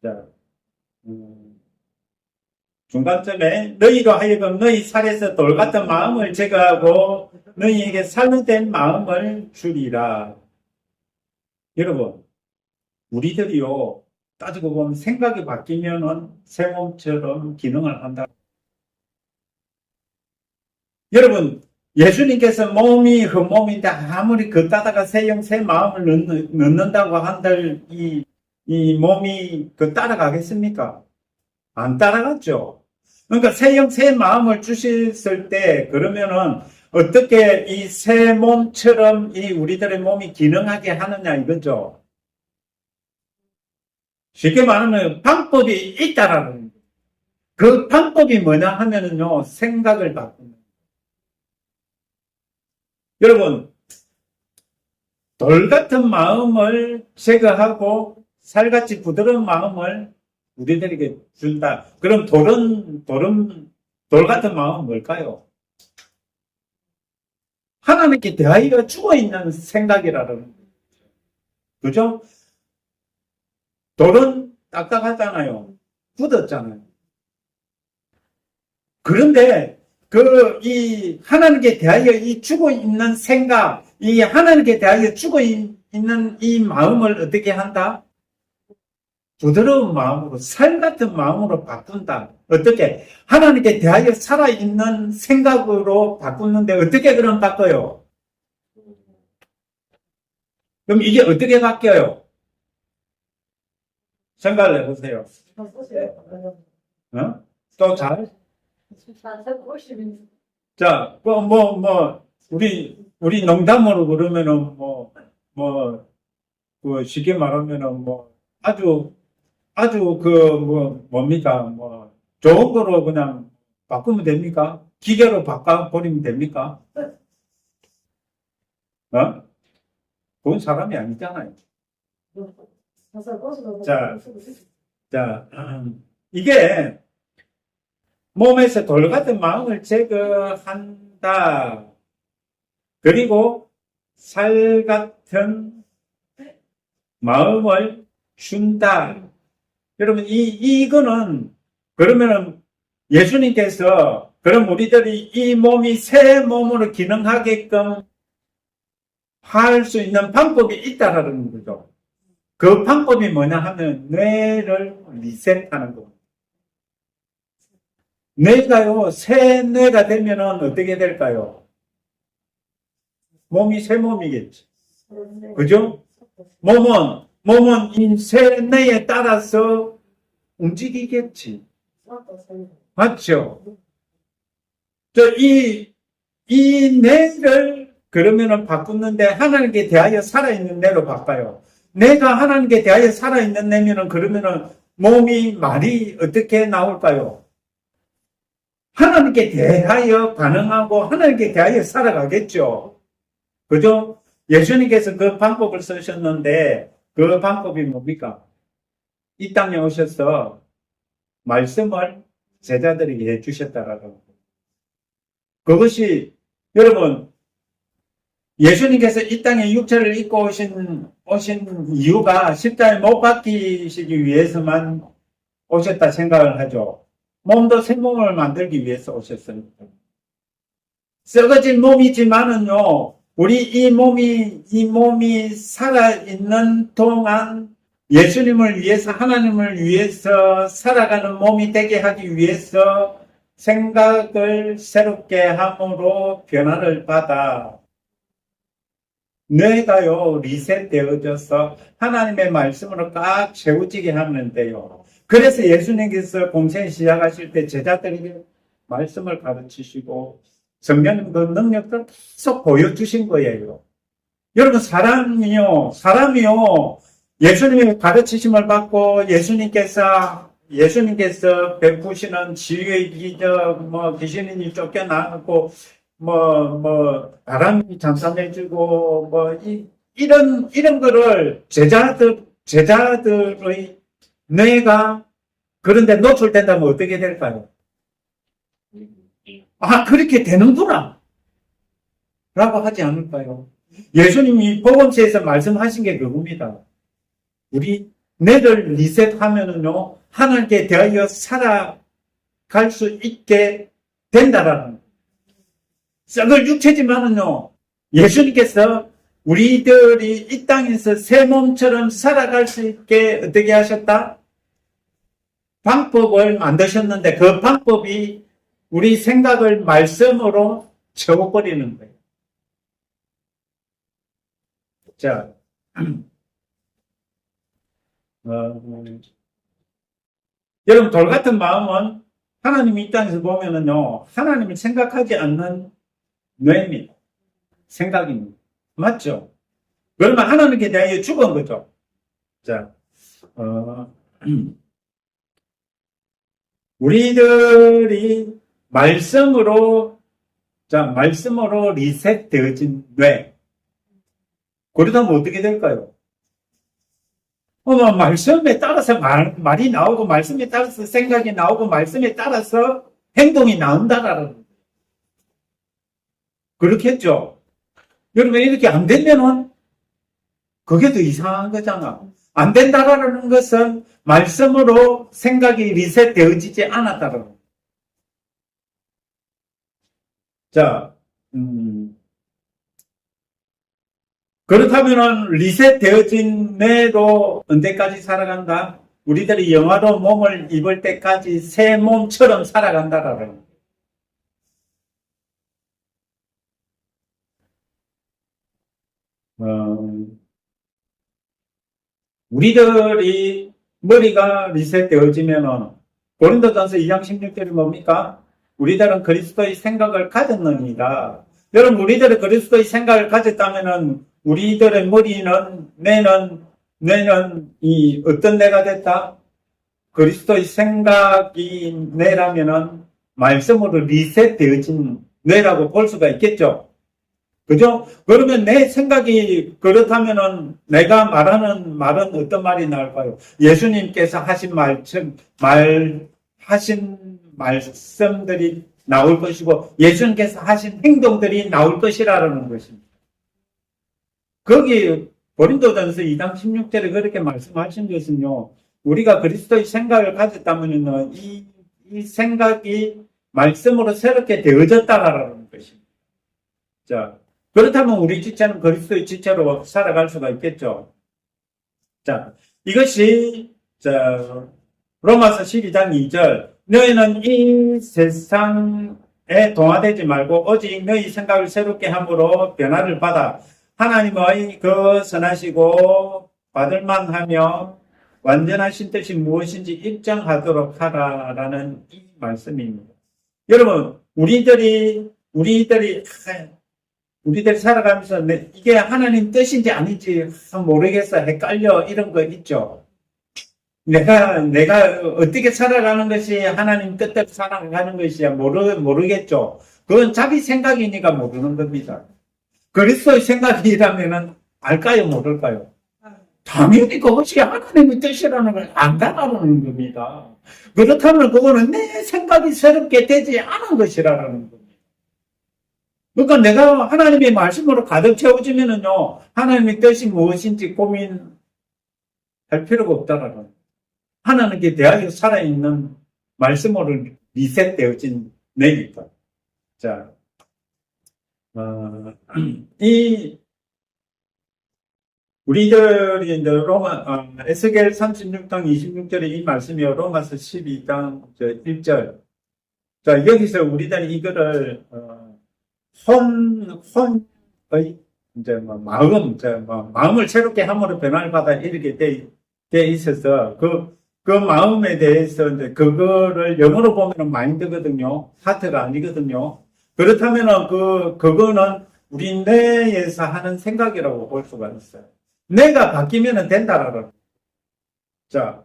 자, 중간쯤에 너희로 하여금 너희 살에서 돌 같은 마음을 제거하고 너희에게 살로 된 마음을 주리라. 여러분, 우리들이요, 따지고 보면 생각이 바뀌면은 새 몸처럼 기능을 한다. 여러분, 예수님께서 몸이 흠몸인데 아무리 걷다가 새 영, 새 마음을 넣는다고 한들 이 몸이 따라가겠습니까? 안 따라갔죠. 그러니까 새 영, 새 마음을 주셨을 때 그러면은 어떻게 이 새 몸처럼 이 우리들의 몸이 기능하게 하느냐 이거죠. 쉽게 말하면 방법이 있다라는 거예요. 그 방법이 뭐냐 하면은요, 생각을 바꾸는. 여러분, 돌 같은 마음을 제거하고 살같이 부드러운 마음을 우리들에게 준다. 그럼 돌 같은 마음은 뭘까요? 하나님께 대하여 죽어있는 생각이라는 거예요. 그죠? 돌은 딱딱하잖아요. 굳었잖아요. 그런데 이 하나님께 대하여 이 죽어 있는 생각, 이 하나님께 대하여 죽어 있는 이 마음을 어떻게 한다? 부드러운 마음으로, 살 같은 마음으로 바꾼다. 어떻게? 하나님께 대하여 살아있는 생각으로 바꾸는데 어떻게 그럼 바꿔요? 그럼 이게 어떻게 바뀌어요? 생각을 해보세요. 어? 또 잘? 자, 우리 농담으로 그러면은, 쉽게 말하면은, 뭡니까? 좋은 거로 그냥 바꾸면 됩니까? 기계로 바꿔버리면 됩니까? 어? 그건 사람이 아니잖아요. 자, 이게 몸에서 돌 같은 마음을 제거한다. 그리고 살 같은 마음을 준다. 여러분, 이거는, 그러면은 예수님께서, 그럼 우리들이 이 몸이 새 몸으로 기능하게끔 할 수 있는 방법이 있다라는 거죠. 그 방법이 뭐냐 하면 뇌를 리셋하는 겁니다. 뇌가요, 새 뇌가 되면은 어떻게 될까요? 몸이 새 몸이겠지. 그죠? 몸은 이 새 뇌에 따라서 움직이겠지. 맞죠? 이 뇌를 그러면은 바꾸는데 하나님께 대하여 살아있는 뇌로 바꿔요. 내가 하나님께 대하여 살아있는 뇌면은 그러면은 몸이 말이 어떻게 나올까요? 하나님께 대하여 반응하고 하나님께 대하여 살아가겠죠. 그죠? 예수님께서 그 방법을 쓰셨는데 그 방법이 뭡니까? 이 땅에 오셔서 말씀을 제자들에게 해주셨다라고. 그것이 여러분, 예수님께서 이 땅에 육체를 입고 오신 이유가 십자가에 못 박히시기 위해서만 오셨다 생각을 하죠. 몸도 새 몸을 만들기 위해서 오셨어요. 썩어진 몸이지만은요, 우리 이 몸이 살아있는 동안 예수님을 위해서, 하나님을 위해서 살아가는 몸이 되게 하기 위해서 생각을 새롭게 함으로 변화를 받아 뇌가요, 리셋되어져서 하나님의 말씀으로 꽉 채워지게 하는데요. 그래서 예수님께서 공생 시작하실 때 제자들에게 말씀을 가르치시고 성령님 그 능력을 계속 보여주신 거예요. 여러분, 사람이요, 예수님의 가르치심을 받고 예수님께서 베푸시는 치유의 기적, 귀신이 쫓겨나고, 바람이 잠잠해지고, 이런 거를 제자들의 뇌가 그런데 노출된다면 어떻게 될까요? 아, 그렇게 되는구나. 라고 하지 않을까요? 예수님이 복음서에서 말씀하신 게 그겁니다. 우리 뇌를 리셋하면은요, 하나님께 대하여 살아갈 수 있게 된다라는 거예요. 썩을 육체지만은요, 예수님께서 우리들이 이 땅에서 새 몸처럼 살아갈 수 있게 어떻게 하셨다? 방법을 만드셨는데 그 방법이 우리 생각을 말씀으로 채워버리는 거예요. 자, 여러분, 돌 같은 마음은 하나님이 이 땅에서 보면은요, 하나님을 생각하지 않는 뇌입니다. 생각입니다. 맞죠? 그러면 하나님께 대하여 죽은 거죠. 자, 우리들이 말씀으로 리셋되어진 뇌. 그러다면 어떻게 될까요? 말씀에 따라서 말이 나오고, 말씀에 따라서 생각이 나오고, 말씀에 따라서 행동이 나온다라는. 그렇겠죠? 여러분, 이렇게 안 되면은, 그게 더 이상한 거잖아. 안 된다라는 것은 말씀으로 생각이 리셋되어지지 않았다라는 거. 자, 그렇다면은 리셋되어진 뇌로 언제까지 살아간다? 우리들이 영화로 몸을 입을 때까지 새 몸처럼 살아간다라는 거예요. 우리들이 머리가 리셋되어지면은 고린도전서 2장 16절이 뭡니까? 우리들은 그리스도의 생각을 가졌느니라. 여러분, 우리들이 그리스도의 생각을 가졌다면은 우리들의 뇌는 어떤 뇌가 됐다? 그리스도의 생각이 뇌라면은 말씀으로 리셋되어진 뇌라고 볼 수가 있겠죠. 그죠? 그러면 내 생각이 그렇다면은 내가 말하는 말은 어떤 말이 나올까요? 예수님께서 하신 말씀들이 나올 것이고, 예수님께서 하신 행동들이 나올 것이라는 것입니다. 거기 고린도전서 2장 16절에 그렇게 말씀하신 것은요, 우리가 그리스도의 생각을 가졌다면은 이 생각이 말씀으로 새롭게 되어졌다라는 것입니다. 자, 그렇다면 우리 지체는 그리스도의 지체로 살아갈 수가 있겠죠. 자, 이것이 로마서 12장 2절, 너희는 이 세상에 동화되지 말고 오직 너희 생각을 새롭게 함으로 변화를 받아 하나님의 그 선하시고 받을만하며 완전하신 뜻이 무엇인지 입증하도록 하라라는 이 말씀입니다. 여러분, 우리들이 살아가면서 이게 하나님 뜻인지 아닌지 모르겠어, 헷갈려, 이런 거 있죠. 내가 어떻게 살아가는 것이 하나님 뜻대로 살아가는 것이야 모르겠죠. 그건 자기 생각이니까 모르는 겁니다. 그리스도의 생각이라면은 알까요, 모를까요? 당연히 그것이 하나님의 뜻이라는 걸 안다라는 겁니다. 그렇다면 그거는 내 생각이 새롭게 되지 않은 것이라는 겁니다. 그러니까 내가 하나님의 말씀으로 가득 채워지면은요, 하나님의 뜻이 무엇인지 고민할 필요가 없다라는 거예요. 하나님께 대하여 살아있는 말씀으로 리셋되어진 내니까. 자, 우리들이 이제 에스겔 36장 26절에 이 말씀이요. 로마서 12장 1절. 자, 여기서 우리들이 이거를, 혼의, 이제 마음을 새롭게 함으로 변화를 받아 이렇게 돼 있어서, 그 마음에 대해서 이제 그거를 영어로 보면은 마인드거든요. 하트가 아니거든요. 그렇다면은 그거는 우리 뇌에서 하는 생각이라고 볼 수가 있어요. 내가 바뀌면 된다라고. 자,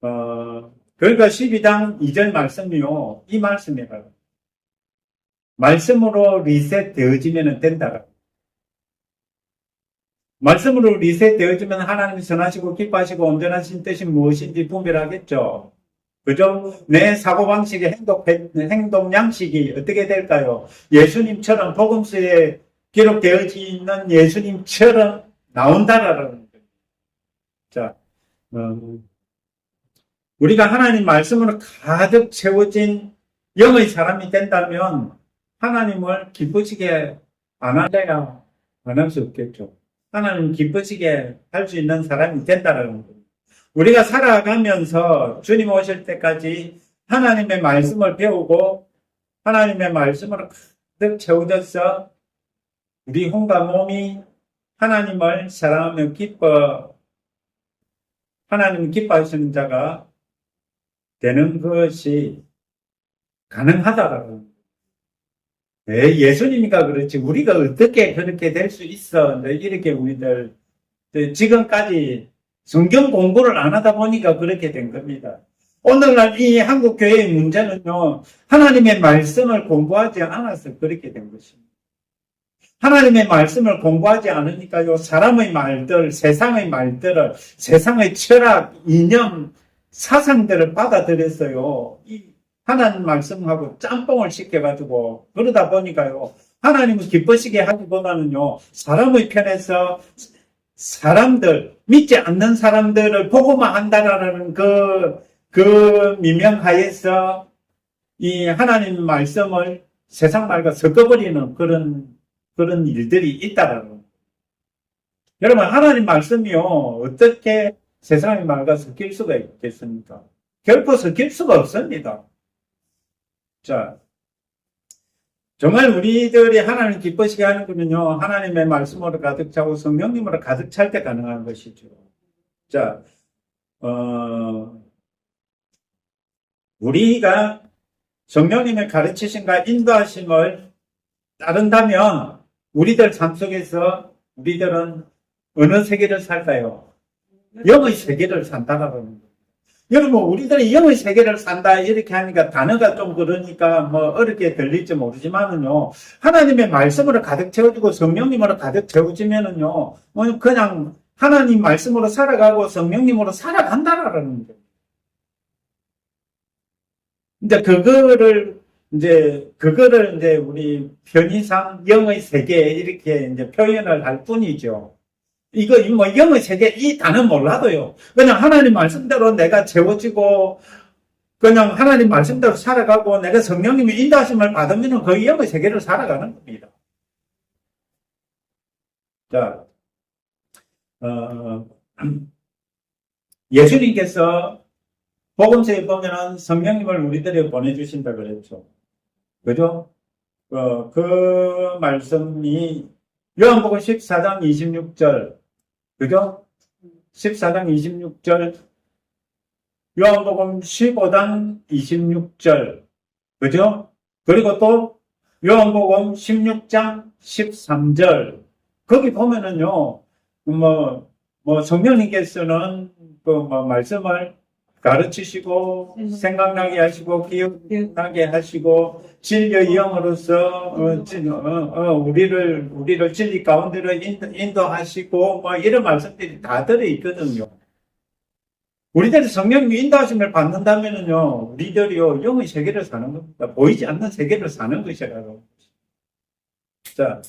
그러니까 12장 2절 말씀이요. 이 말씀이에요. 말씀으로 리셋 되어지면 된다라고. 말씀으로 리셋 되어지면 하나님이 선하시고 기뻐하시고 온전하신 뜻이 무엇인지 분별하겠죠. 그죠? 내 사고방식의 행동 양식이 어떻게 될까요? 예수님처럼 복음서에 기록되어져 있는 예수님처럼 나온다라는 거예요. 자, 우리가 하나님 말씀으로 가득 채워진 영의 사람이 된다면 하나님을 기쁘시게 안 할래야 안 할 수 없겠죠. 하나님 기쁘시게 할 수 있는 사람이 된다라는 거예요. 우리가 살아가면서 주님 오실 때까지 하나님의 말씀을 배우고 하나님의 말씀으로 가득 채워져서 우리 혼과 몸이 하나님을 사랑하며 하나님 기뻐하시는 자가 되는 것이 가능하다라는 거예요. 예수님이가 그렇지 우리가 어떻게 그렇게 될 수 있어? 이렇게 우리들 지금까지 성경 공부를 안 하다 보니까 그렇게 된 겁니다. 오늘날 이 한국 교회의 문제는요, 하나님의 말씀을 공부하지 않아서 그렇게 된 것입니다. 하나님의 말씀을 공부하지 않으니까요, 사람의 말들, 세상의 말들을, 세상의 철학, 이념, 사상들을 받아들였어요. 이 하나님 말씀하고 짬뽕을 시켜가지고, 그러다 보니까요, 하나님을 기쁘시게 하기보다는요, 사람의 편에서 믿지 않는 사람들을 보고만 한다라는 그 미명하에서 이 하나님 말씀을 세상 말과 섞어버리는 그런 일들이 있다라는 거예요. 여러분, 하나님 말씀이요, 어떻게 세상의 말과 섞일 수가 있겠습니까? 결코 섞일 수가 없습니다. 자, 정말 우리들이 하나님 기쁘시게 하는 거는요, 하나님의 말씀으로 가득 차고 성령님으로 가득 찰 때 가능한 것이죠. 자, 우리가 성령님의 가르치심과 인도하심을 따른다면, 우리들 삶 속에서 우리들은 어느 세계를 살까요? 영의 세계를 산다라는 거예요. 여러분, 우리들이 영의 세계를 산다, 이렇게 하니까 단어가 좀 그러니까 뭐 어렵게 들릴지 모르지만은요, 하나님의 말씀으로 가득 채워지고 성령님으로 가득 채워지면은요, 그냥 하나님 말씀으로 살아가고 성령님으로 살아간다라는 거예요. 그거를 이제 우리 편의상 영의 세계 이렇게 이제 표현을 할 뿐이죠. 이거 뭐 영의 세계 이 단어 몰라도요. 그냥 하나님 말씀대로 내가 채워지고 그냥 하나님 말씀대로 살아가고 내가 성령님의 인도하심을 받으면 그 영의 세계를 살아가는 겁니다. 자, 예수님께서 복음서에 보면은 성령님을 우리들에게 보내주신다 그랬죠. 그죠? 그 말씀이 요한복음 14장 26절, 그죠? 14장 26절, 요한복음 15장 26절, 그죠? 그리고 또 요한복음 16장 13절, 거기 보면은요, 성령님께서는 말씀을 가르치시고 생각나게 하시고 기억나게 하시고 진리의 영으로서 우리를 진리 가운데로 인도하시고 뭐 이런 말씀들이 다 들어 있거든요. 우리들이 성령님의 인도하심을 받는다면은요, 우리들이요 영의 세계를 사는 겁니다. 보이지 않는 세계를 사는 것이라고. 자,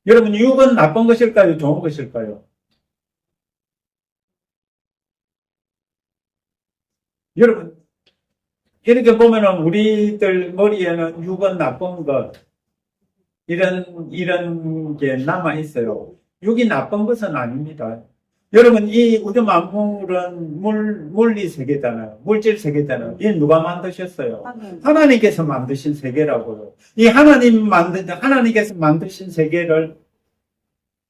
여러분, 육은 나쁜 것일까요? 좋은 것일까요? 여러분, 이렇게 보면은 우리들 머리에는 육은 나쁜 것, 이런 게 남아 있어요. 육이 나쁜 것은 아닙니다. 여러분, 이 우주 만물은 물리 세계잖아요. 물질 세계잖아요. 이 누가 만드셨어요? 하나님께서 만드신 세계라고요. 이 하나님께서 만드신 세계를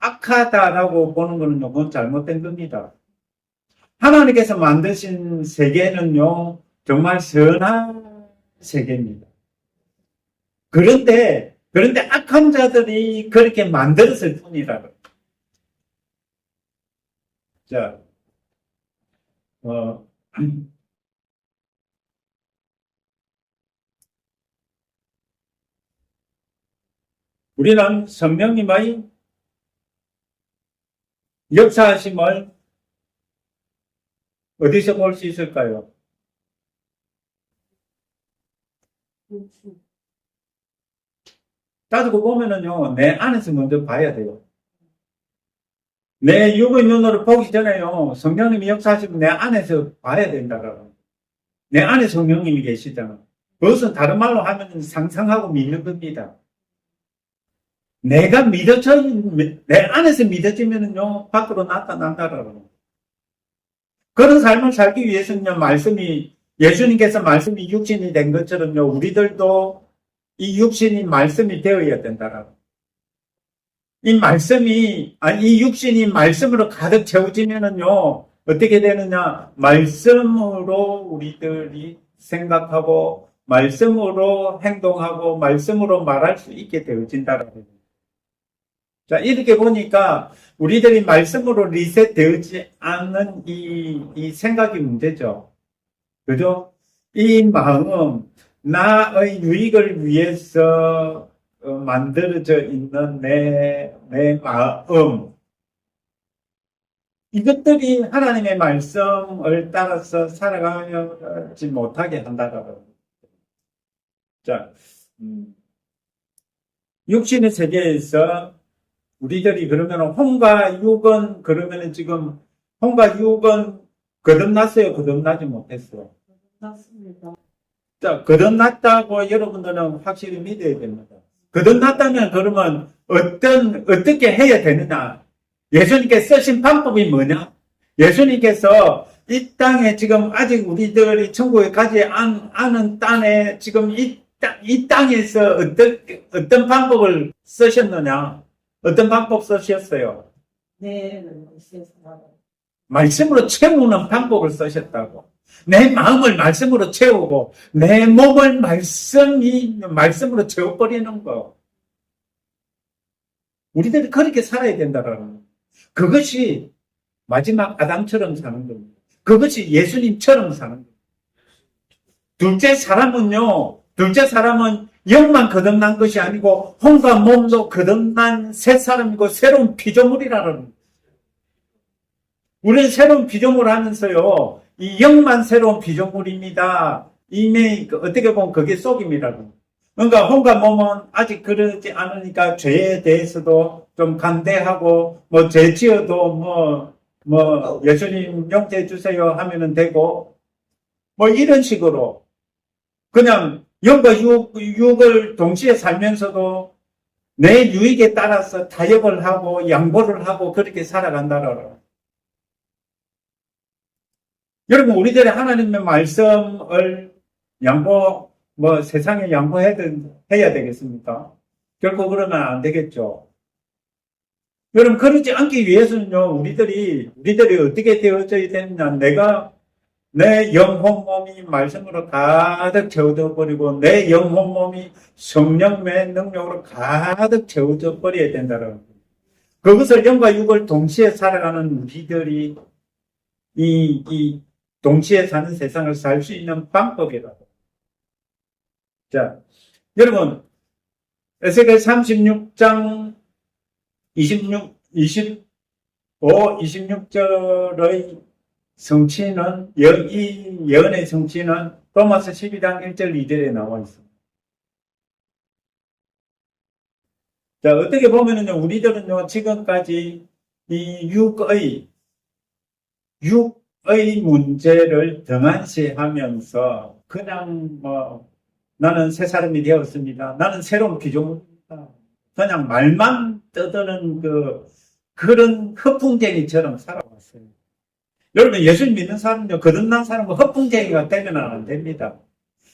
악하다라고 보는 거는 너무 잘못된 겁니다. 하나님께서 만드신 세계는요, 정말 선한 세계입니다. 그런데 악한 자들이 그렇게 만들었을 뿐이라고. 자, 우리는 성령님의 역사하심을 어디서 볼 수 있을까요? 따지고 보면은요, 내 안에서 먼저 봐야 돼요. 내 육의 눈으로 보기 전에요, 성령님이 역사하시면 내 안에서 봐야 된다라고. 내 안에 성령님이 계시잖아. 그것은 다른 말로 하면 상상하고 믿는 겁니다. 내 안에서 믿어지면은요, 밖으로 나타난다라고. 그런 삶을 살기 위해서는요, 예수님께서 말씀이 육신이 된 것처럼요, 우리들도 이 육신이 말씀이 되어야 된다라고. 이 육신이 말씀으로 가득 채워지면은요, 어떻게 되느냐? 말씀으로 우리들이 생각하고, 말씀으로 행동하고, 말씀으로 말할 수 있게 되어진다라고. 자, 이렇게 보니까 우리들이 말씀으로 리셋되지 않는 이 생각이 문제죠. 그죠? 이 마음, 나의 유익을 위해서 만들어져 있는 내 마음, 이것들이 하나님의 말씀을 따라서 살아가지 못하게 한다라고. 자, 육신의 세계에서 우리들이 그러면 혼과 육은 거듭났어요? 거듭나지 못했어요? 맞습니다. 자, 거듭났다고 여러분들은 확실히 믿어야 됩니다. 거듭났다면 그러면 어떻게 해야 되느냐? 예수님께서 쓰신 방법이 뭐냐? 예수님께서 이 땅에 지금 아직 우리들이 천국에 가지 않은 땅에 지금 이 땅에서 어떤 방법을 쓰셨느냐? 어떤 방법 쓰셨어요? 네, 말씀으로 채우는 방법을 쓰셨다고. 내 마음을 말씀으로 채우고, 내 몸을 말씀으로 채워버리는 거. 우리들이 그렇게 살아야 된다라는 거. 그것이 마지막 아담처럼 사는 겁니다. 그것이 예수님처럼 사는 겁니다. 둘째 사람은 영만 거듭난 것이 아니고 혼과 몸도 거듭난 새 사람이고 새로운 피조물이라는 거예요. 우리는 새로운 피조물 하면서요, 이 영만 새로운 피조물입니다. 이미 어떻게 보면 그게 속임이라고. 그러니까 혼과 몸은 아직 그러지 않으니까 죄에 대해서도 좀 간대하고, 죄 지어도 예수님 용서해 주세요 하면은 되고, 이런 식으로 그냥 영과 육을 동시에 살면서도 내 유익에 따라서 타협을 하고 양보를 하고 그렇게 살아간다라고. 여러분, 우리들이 하나님의 말씀을 세상에 양보해야 되겠습니까? 결코 그러면 안 되겠죠. 여러분, 그러지 않기 위해서는요, 우리들이 어떻게 되어져야 되느냐. 내 영혼 몸이 말씀으로 가득 채워져 버리고, 내 영혼 몸이 성령의 능력으로 가득 채워져 버려야 된다는 거예요. 그것을 영과 육을 동시에 살아가는 우리들이 이 동시에 사는 세상을 살 수 있는 방법이라고. 자, 여러분, 에스겔 36장 26절의 성취는, 이 예언의 성취는 로마서 12장 1절 2절에 나와 있습니다. 자, 어떻게 보면은요, 우리들은요, 지금까지 이 육의 문제를 등한시하면서 그냥 나는 새 사람이 되었습니다. 나는 새로운 피조물입니다. 그냥 말만 떠드는 그런 허풍쟁이처럼 살아왔어요. 여러분, 예수 믿는 사람은요, 거듭난 사람은 허풍쟁이가 되면 안 됩니다.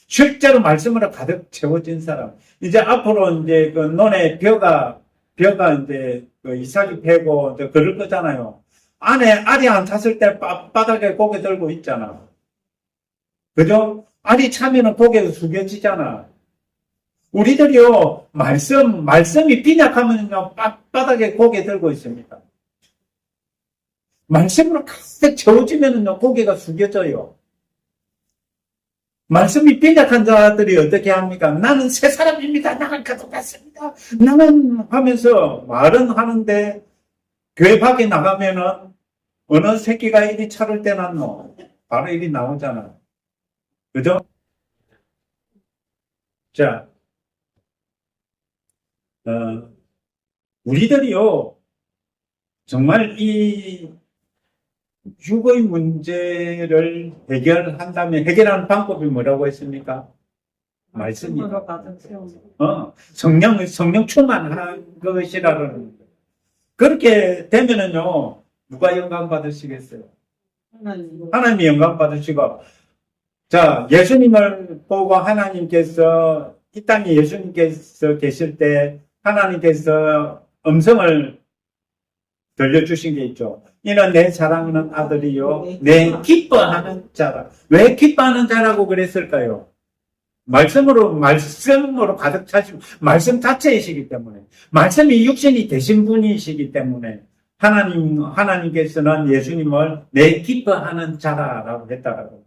실제로 말씀으로 가득 채워진 사람. 이제 앞으로 이제 그 논에 벼가 이제 그 이삭이 패고 이제 그럴 거잖아요. 안에 알이 안 찼을 때 바닥에 고개 들고 있잖아. 그죠? 알이 차면은 고개가 숙여지잖아. 우리들이요, 말씀이 빈약하면요, 바닥에 고개 들고 있습니다. 말씀으로 가득 채워지면은요, 고개가 숙여져요. 말씀이 빈약한 자들이 어떻게 합니까? 나는 새 사람입니다. 나는 거듭났습니다. 나는 하면서 말은 하는데 교회 밖에 나가면은 어느 새끼가 이리 차를 떼놨노? 바로 이리 나오잖아. 그죠? 자, 우리들이요, 정말 이 육의 문제를 해결한다면 해결하는 방법이 뭐라고 했습니까? 말씀이다. 말씀으로 가득 채우는 성령 충만한 것이라는 거예요. 그렇게 되면은요, 누가 영광 받으시겠어요? 하나님. 하나님이 영광 받으시고, 자, 예수님을 보고 하나님께서, 이 땅에 예수님께서 계실 때, 하나님께서 음성을 들려주신 게 있죠. 이는 내 사랑하는 아들이요, 내 기뻐하는 자라. 왜 기뻐하는 자라고 그랬을까요? 말씀으로 가득 차시고, 말씀 자체이시기 때문에, 말씀이 육신이 되신 분이시기 때문에, 하나님께서는 예수님을 내 기뻐하는 자라라고 했다라고.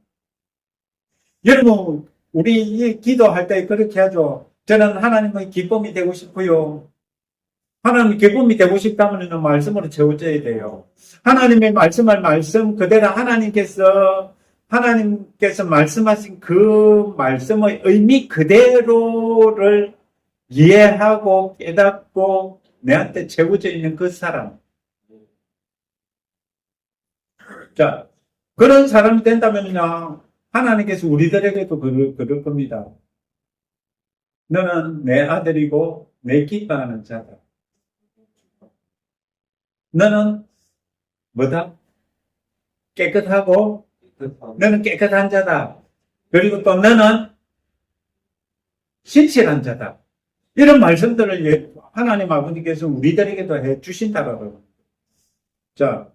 여러분, 우리 기도할 때 그렇게 하죠. 저는 하나님의 기쁨이 되고 싶어요. 하나님 기쁨이 되고 싶다면 말씀으로 채워져야 돼요. 하나님의 말씀 그대로 하나님께서 말씀하신 그 말씀의 의미 그대로를 이해하고 깨닫고 내한테 채워져 있는 그 사람. 자, 그런 사람이 된다면요, 하나님께서 우리들에게도 그럴 겁니다. 너는 내 아들이고 내 기뻐하는 자다. 너는 뭐다? 깨끗하고 너는 깨끗한 자다. 그리고 또 너는 신실한 자다. 이런 말씀들을 하나님 아버지께서 우리들에게도 해 주신다고. 자,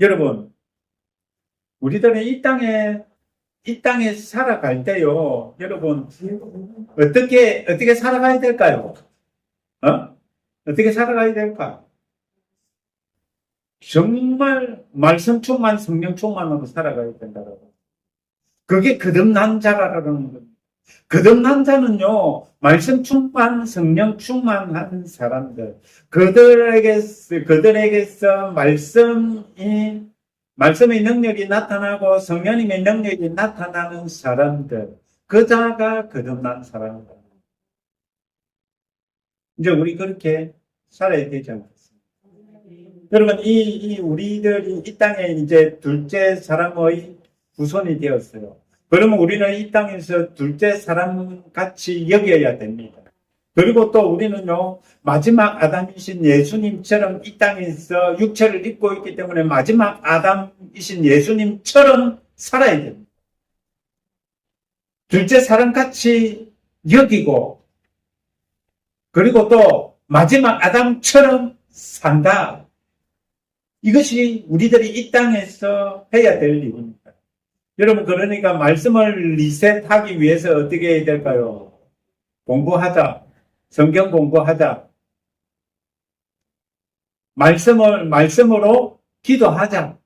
여러분, 우리들은 이 땅에 살아갈 때요, 여러분, 어떻게 살아가야 될까요? 어떻게 살아가야 될까? 정말 말씀 충만, 성령 충만으로 살아가야 된다고. 그게 거듭난 자라는 겁니다. 거듭난 자는요, 말씀 충만, 성령 충만한 사람들, 그들에게서 말씀의 능력이 나타나고 성령님의 능력이 나타나는 사람들, 그 자가 거듭난 사람들. 이제 우리 그렇게 살아야 되지 않겠습니까? 여러분, 우리들이 이 땅에 이제 둘째 사람의 후손이 되었어요. 그러면 우리는 이 땅에서 둘째 사람 같이 여겨야 됩니다. 그리고 또 우리는요, 마지막 아담이신 예수님처럼 이 땅에서 육체를 입고 있기 때문에 마지막 아담이신 예수님처럼 살아야 됩니다. 둘째 사람 같이 여기고, 그리고 또 마지막 아담처럼 산다. 이것이 우리들이 이 땅에서 해야 될 일입니다. 여러분, 그러니까 말씀을 리셋하기 위해서 어떻게 해야 될까요? 공부하자. 성경 공부하자. 말씀으로 기도하자.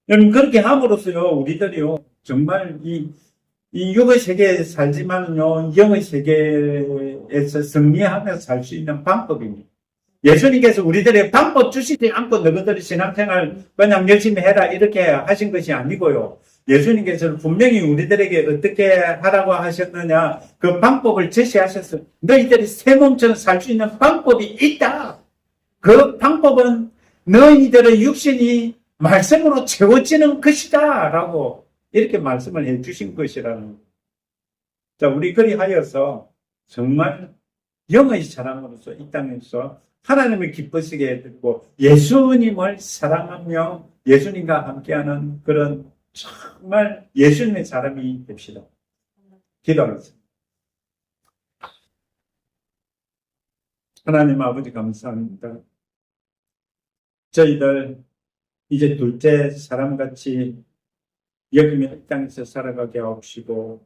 여러분, 그렇게 함으로써요, 우리들이요, 정말 이 육의 세계에 살지만요, 영의 세계에서 승리하며 살 수 있는 방법입니다. 예수님께서 우리들의 방법 주시지 않고 너희들이 신앙생활 그냥 열심히 해라 이렇게 하신 것이 아니고요. 예수님께서는 분명히 우리들에게 어떻게 하라고 하셨느냐, 그 방법을 제시하셨어요. 너희들이 새 몸처럼 살 수 있는 방법이 있다. 그 방법은 너희들의 육신이 말씀으로 채워지는 것이다. 라고 이렇게 말씀을 해 주신 것이라는 거예요. 자, 우리 그리하여서 정말 영의 사람으로서 이 땅에서 하나님을 기쁘시게 해드리고 예수님을 사랑하며 예수님과 함께하는 그런 정말 예수님의 사람이 됩시다. 기도하겠습니다. 하나님 아버지 감사합니다. 저희들 이제 둘째 사람같이 여기며 이 땅에서 살아가게 하옵시고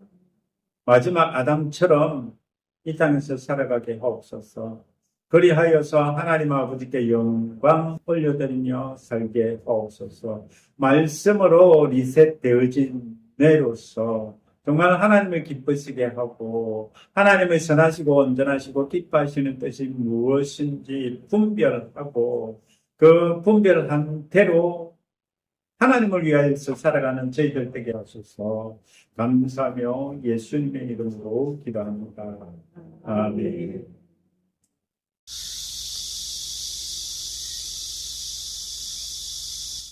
마지막 아담처럼 이 땅에서 살아가게 하옵소서. 그리하여서 하나님 아버지께 영광 올려드리며 살게 하옵소서. 말씀으로 리셋되어진 내로서 정말 하나님을 기쁘시게 하고 하나님의 선하시고 온전하시고 기뻐하시는 뜻이 무엇인지 분별하고 그 분별한 대로 하나님을 위하여서 살아가는 저희들 되게 하소서. 감사하며 예수님의 이름으로 기도합니다. 아멘.